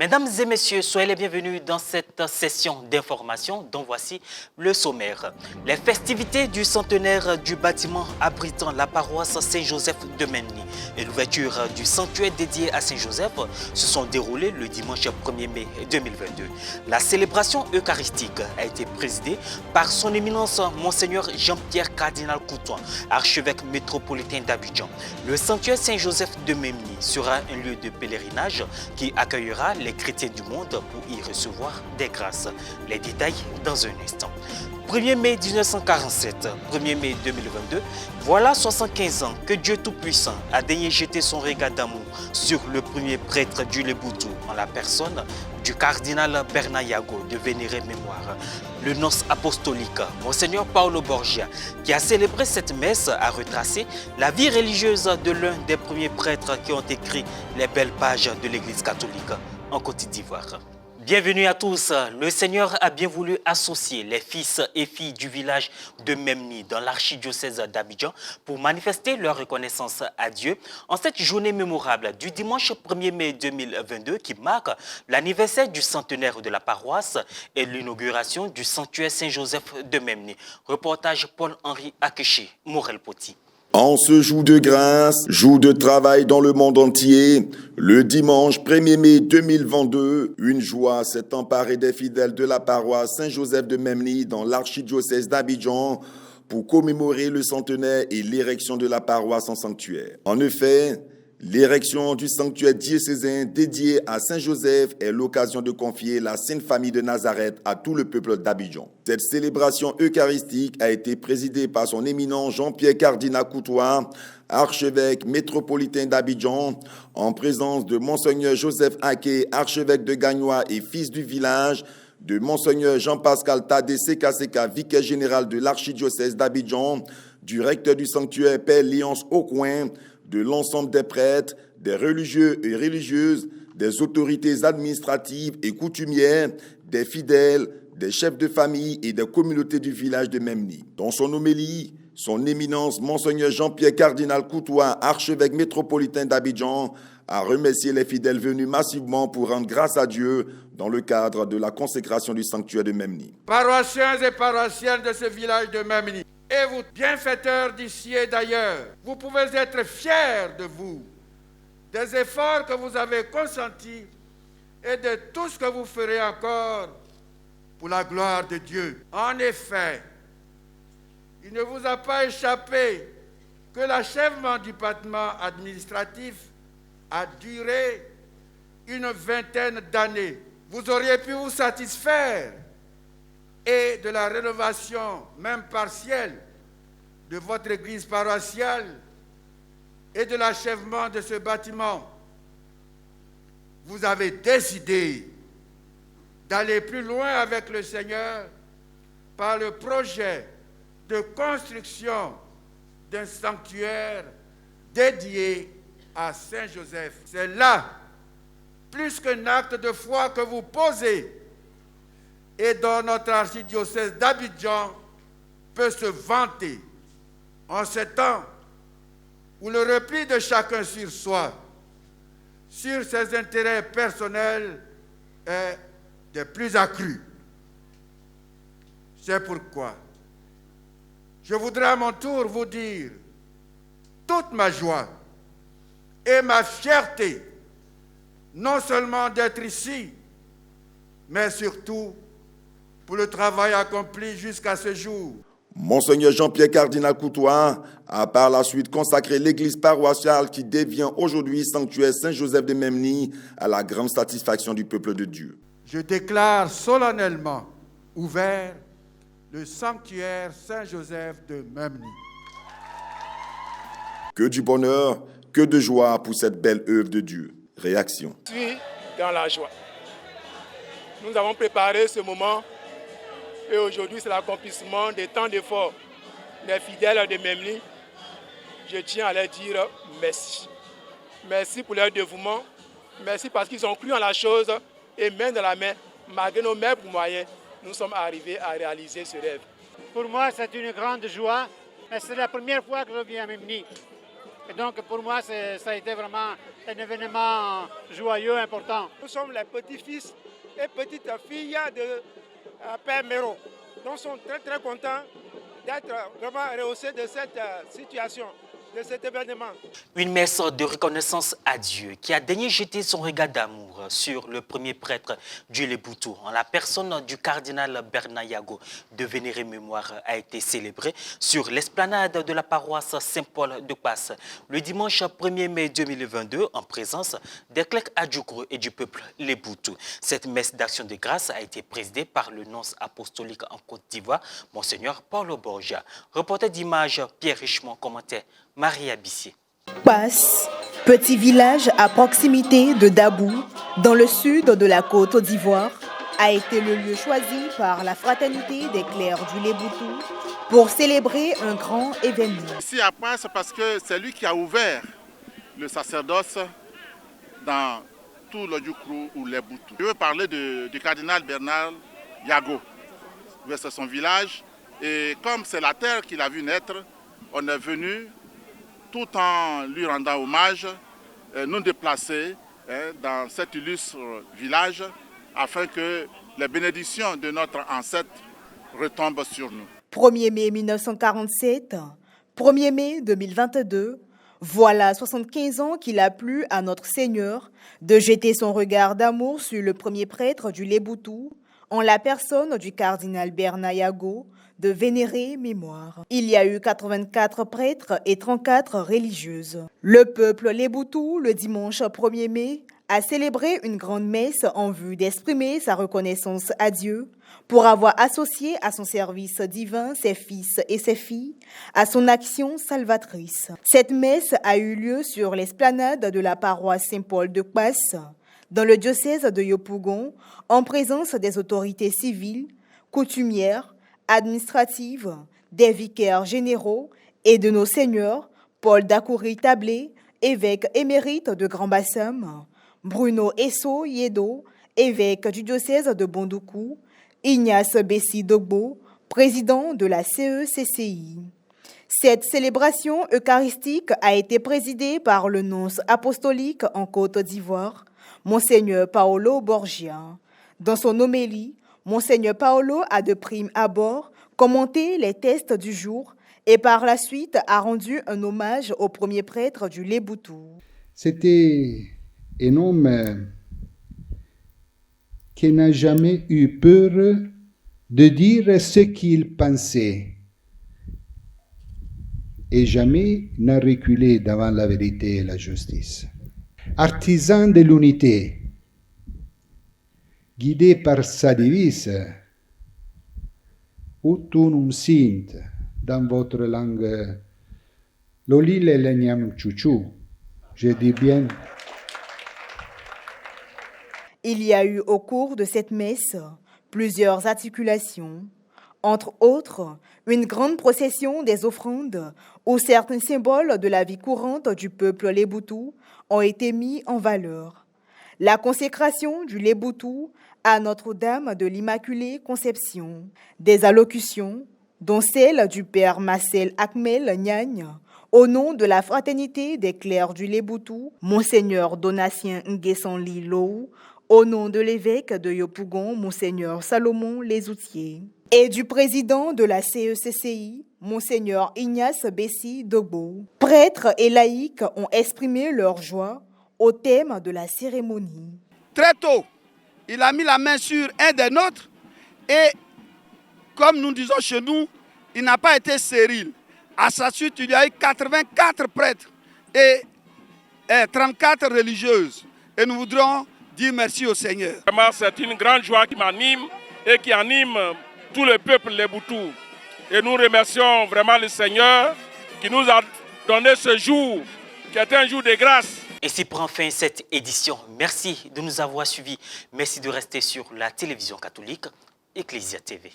Mesdames et messieurs, soyez les bienvenus dans cette session d'information dont voici le sommaire. Les festivités du centenaire du bâtiment abritant la paroisse Saint-Joseph de Memny et l'ouverture du sanctuaire dédié à Saint-Joseph se sont déroulées le dimanche 1er mai 2022. La célébration eucharistique a été présidée par son éminence Monseigneur Jean-Pierre Cardinal Coutoin, archevêque métropolitain d'Abidjan. Le sanctuaire Saint-Joseph de Memny sera un lieu de pèlerinage qui accueillera les chrétiens du monde pour y recevoir des grâces. Les détails dans un instant. 1er mai 1947, 1er mai 2022, voilà 75 ans que Dieu Tout-Puissant a daigné jeter son regard d'amour sur le premier prêtre du Léboutou en la personne du cardinal Bernard Yago de vénérée mémoire. Le nonce apostolique, Monseigneur Paolo Borgia, qui a célébré cette messe, a retracé la vie religieuse de l'un des premiers prêtres qui ont écrit les belles pages de l'Église catholique en Côte d'Ivoire. Bienvenue à tous. Le Seigneur a bien voulu associer les fils et filles du village de Memny dans l'archidiocèse d'Abidjan pour manifester leur reconnaissance à Dieu en cette journée mémorable du dimanche 1er mai 2022 qui marque l'anniversaire du centenaire de la paroisse et l'inauguration du sanctuaire Saint-Joseph de Memny. Reportage Paul-Henri Akeché, Morel-Poti. En ce jour de grâce, jour de travail dans le monde entier, le dimanche 1er mai 2022, une joie s'est emparée des fidèles de la paroisse Saint-Joseph de Memny dans l'archidiocèse d'Abidjan pour commémorer le centenaire et l'érection de la paroisse en sanctuaire. En effet, l'érection du sanctuaire diocésain dédié à Saint-Joseph est l'occasion de confier la Sainte Famille de Nazareth à tout le peuple d'Abidjan. Cette célébration eucharistique a été présidée par son éminent Jean-Pierre Cardinal Coutoin, archevêque métropolitain d'Abidjan, en présence de Monseigneur Joseph Aké, archevêque de Gagnoa et fils du village, de Monseigneur Jean-Pascal Tadé Sekaseka, vicaire général de l'archidiocèse d'Abidjan, du recteur du sanctuaire Père Léonce Aucoin, de l'ensemble des prêtres, des religieux et religieuses, des autorités administratives et coutumières, des fidèles, des chefs de famille et des communautés du village de Memny. Dans son homélie, son éminence Monseigneur Jean-Pierre Cardinal Coutoin, archevêque métropolitain d'Abidjan, a remercié les fidèles venus massivement pour rendre grâce à Dieu dans le cadre de la consécration du sanctuaire de Memny. Paroissiens et paroissiennes de ce village de Memny, et vous, bienfaiteurs d'ici et d'ailleurs, vous pouvez être fiers de vous, des efforts que vous avez consentis et de tout ce que vous ferez encore pour la gloire de Dieu. En effet, il ne vous a pas échappé que l'achèvement du bâtiment administratif a duré une vingtaine d'années. Vous auriez pu vous satisfaire et de la rénovation, même partielle, de votre église paroissiale et de l'achèvement de ce bâtiment. Vous avez décidé d'aller plus loin avec le Seigneur par le projet de construction d'un sanctuaire dédié à Saint-Joseph. C'est là, plus qu'un acte de foi que vous posez, et dont notre archidiocèse d'Abidjan peut se vanter en ces temps où le repli de chacun sur soi, sur ses intérêts personnels, est des plus accrus. C'est pourquoi je voudrais à mon tour vous dire toute ma joie et ma fierté, non seulement d'être ici, mais surtout pour le travail accompli jusqu'à ce jour. Monseigneur Jean-Pierre Cardinal Coutoin a par la suite consacré l'église paroissiale qui devient aujourd'hui sanctuaire Saint-Joseph de Memny à la grande satisfaction du peuple de Dieu. Je déclare solennellement ouvert le sanctuaire Saint-Joseph de Memny. Que du bonheur, que de joie pour cette belle œuvre de Dieu. Réaction. Je suis dans la joie. Nous avons préparé ce moment et aujourd'hui c'est l'accomplissement des temps d'efforts des fidèles de Memny. Je tiens à leur dire merci. Merci pour leur dévouement. Merci parce qu'ils ont cru en la chose et main dans la main, malgré nos maigres moyens, nous sommes arrivés à réaliser ce rêve. Pour moi, c'est une grande joie. C'est la première fois que je viens à Memny. Et donc pour moi, ça a été vraiment un événement joyeux, important. Nous sommes les petits-fils et petites-filles de Père Méro. Donc nous sommes très contents d'être vraiment rehaussés de cette situation, de cet événement. Une messe de reconnaissance à Dieu qui a daigné jeter son regard d'amour sur le premier prêtre du Léboutou en la personne du cardinal Bernard Yago de vénérée mémoire a été célébrée sur l'esplanade de la paroisse Saint-Paul de Passe le dimanche 1er mai 2022 en présence des clercs Adjoukro et du peuple Léboutou. Cette messe d'action de grâce a été présidée par le nonce apostolique en Côte d'Ivoire, Monseigneur Paulo Borgia. Reporter d'image Pierre Richemont, commentaire Maria Bissier. Passe, petit village à proximité de Dabou, dans le sud de la Côte d'Ivoire, a été le lieu choisi par la fraternité des clercs du Léboutou pour célébrer un grand événement. Ici à Passe, parce que c'est lui qui a ouvert le sacerdoce dans tout le Djoukro ou Léboutou. Je veux parler du cardinal Bernard Yago. C'est son village et comme c'est la terre qu'il a vu naître, on est venu tout en lui rendant hommage, nous déplacer dans cet illustre village afin que les bénédictions de notre ancêtre retombent sur nous. 1er mai 1947, 1er mai 2022, voilà 75 ans qu'il a plu à notre Seigneur de jeter son regard d'amour sur le premier prêtre du Léboutou en la personne du cardinal Bernard Yago, de vénérée mémoire. Il y a eu 84 prêtres et 34 religieuses. Le peuple Léboutou, le dimanche 1er mai, a célébré une grande messe en vue d'exprimer sa reconnaissance à Dieu pour avoir associé à son service divin ses fils et ses filles, à son action salvatrice. Cette messe a eu lieu sur l'esplanade de la paroisse Saint-Paul de Passe, dans le diocèse de Yopougon, en présence des autorités civiles, coutumières, administratives, des vicaires généraux et de nos seigneurs Paul Dakouri Tablé, évêque émérite de Grand Bassam, Bruno Esso Yedo, évêque du diocèse de Bondoukou, Ignace Bessi Dogbo, président de la CECCI. Cette célébration eucharistique a été présidée par le nonce apostolique en Côte d'Ivoire, Monseigneur Paulo Borgia. Dans son homélie, Monseigneur Paulo a de prime abord commenté les textes du jour et par la suite a rendu un hommage au premier prêtre du Léboutou. C'était un homme qui n'a jamais eu peur de dire ce qu'il pensait et jamais n'a reculé devant la vérité et la justice. Artisan de l'unité, guidé par sa devise Ut unum sint, dans votre langue, Lolile Lenyam Chouchou, je dis bien. Il y a eu au cours de cette messe plusieurs articulations, entre autres une grande procession des offrandes où certains symboles de la vie courante du peuple Léboutou ont été mis en valeur. La consécration du Léboutou à Notre-Dame de l'Immaculée Conception, des allocutions, dont celle du père Marcel Akmel Nyagne, au nom de la fraternité des clercs du Léboutou, Monseigneur Donatien Nguessanli Lou, au nom de l'évêque de Yopougon, Monseigneur Salomon Lesoutier, et du président de la CECCI, Monseigneur Ignace Bessi Dogbo. Prêtres et laïcs ont exprimé leur joie au thème de la cérémonie. Très tôt, il a mis la main sur un des nôtres et, comme nous disons chez nous, il n'a pas été stérile. À sa suite, il y a eu 84 prêtres et 34 religieuses. Et nous voudrons dire merci au Seigneur. Vraiment, c'est une grande joie qui m'anime et qui anime tout le peuple Léboutou. Et nous remercions vraiment le Seigneur qui nous a donné ce jour, qui est un jour de grâce. Ici prend fin cette édition. Merci de nous avoir suivis. Merci de rester sur la télévision catholique Ecclesia TV.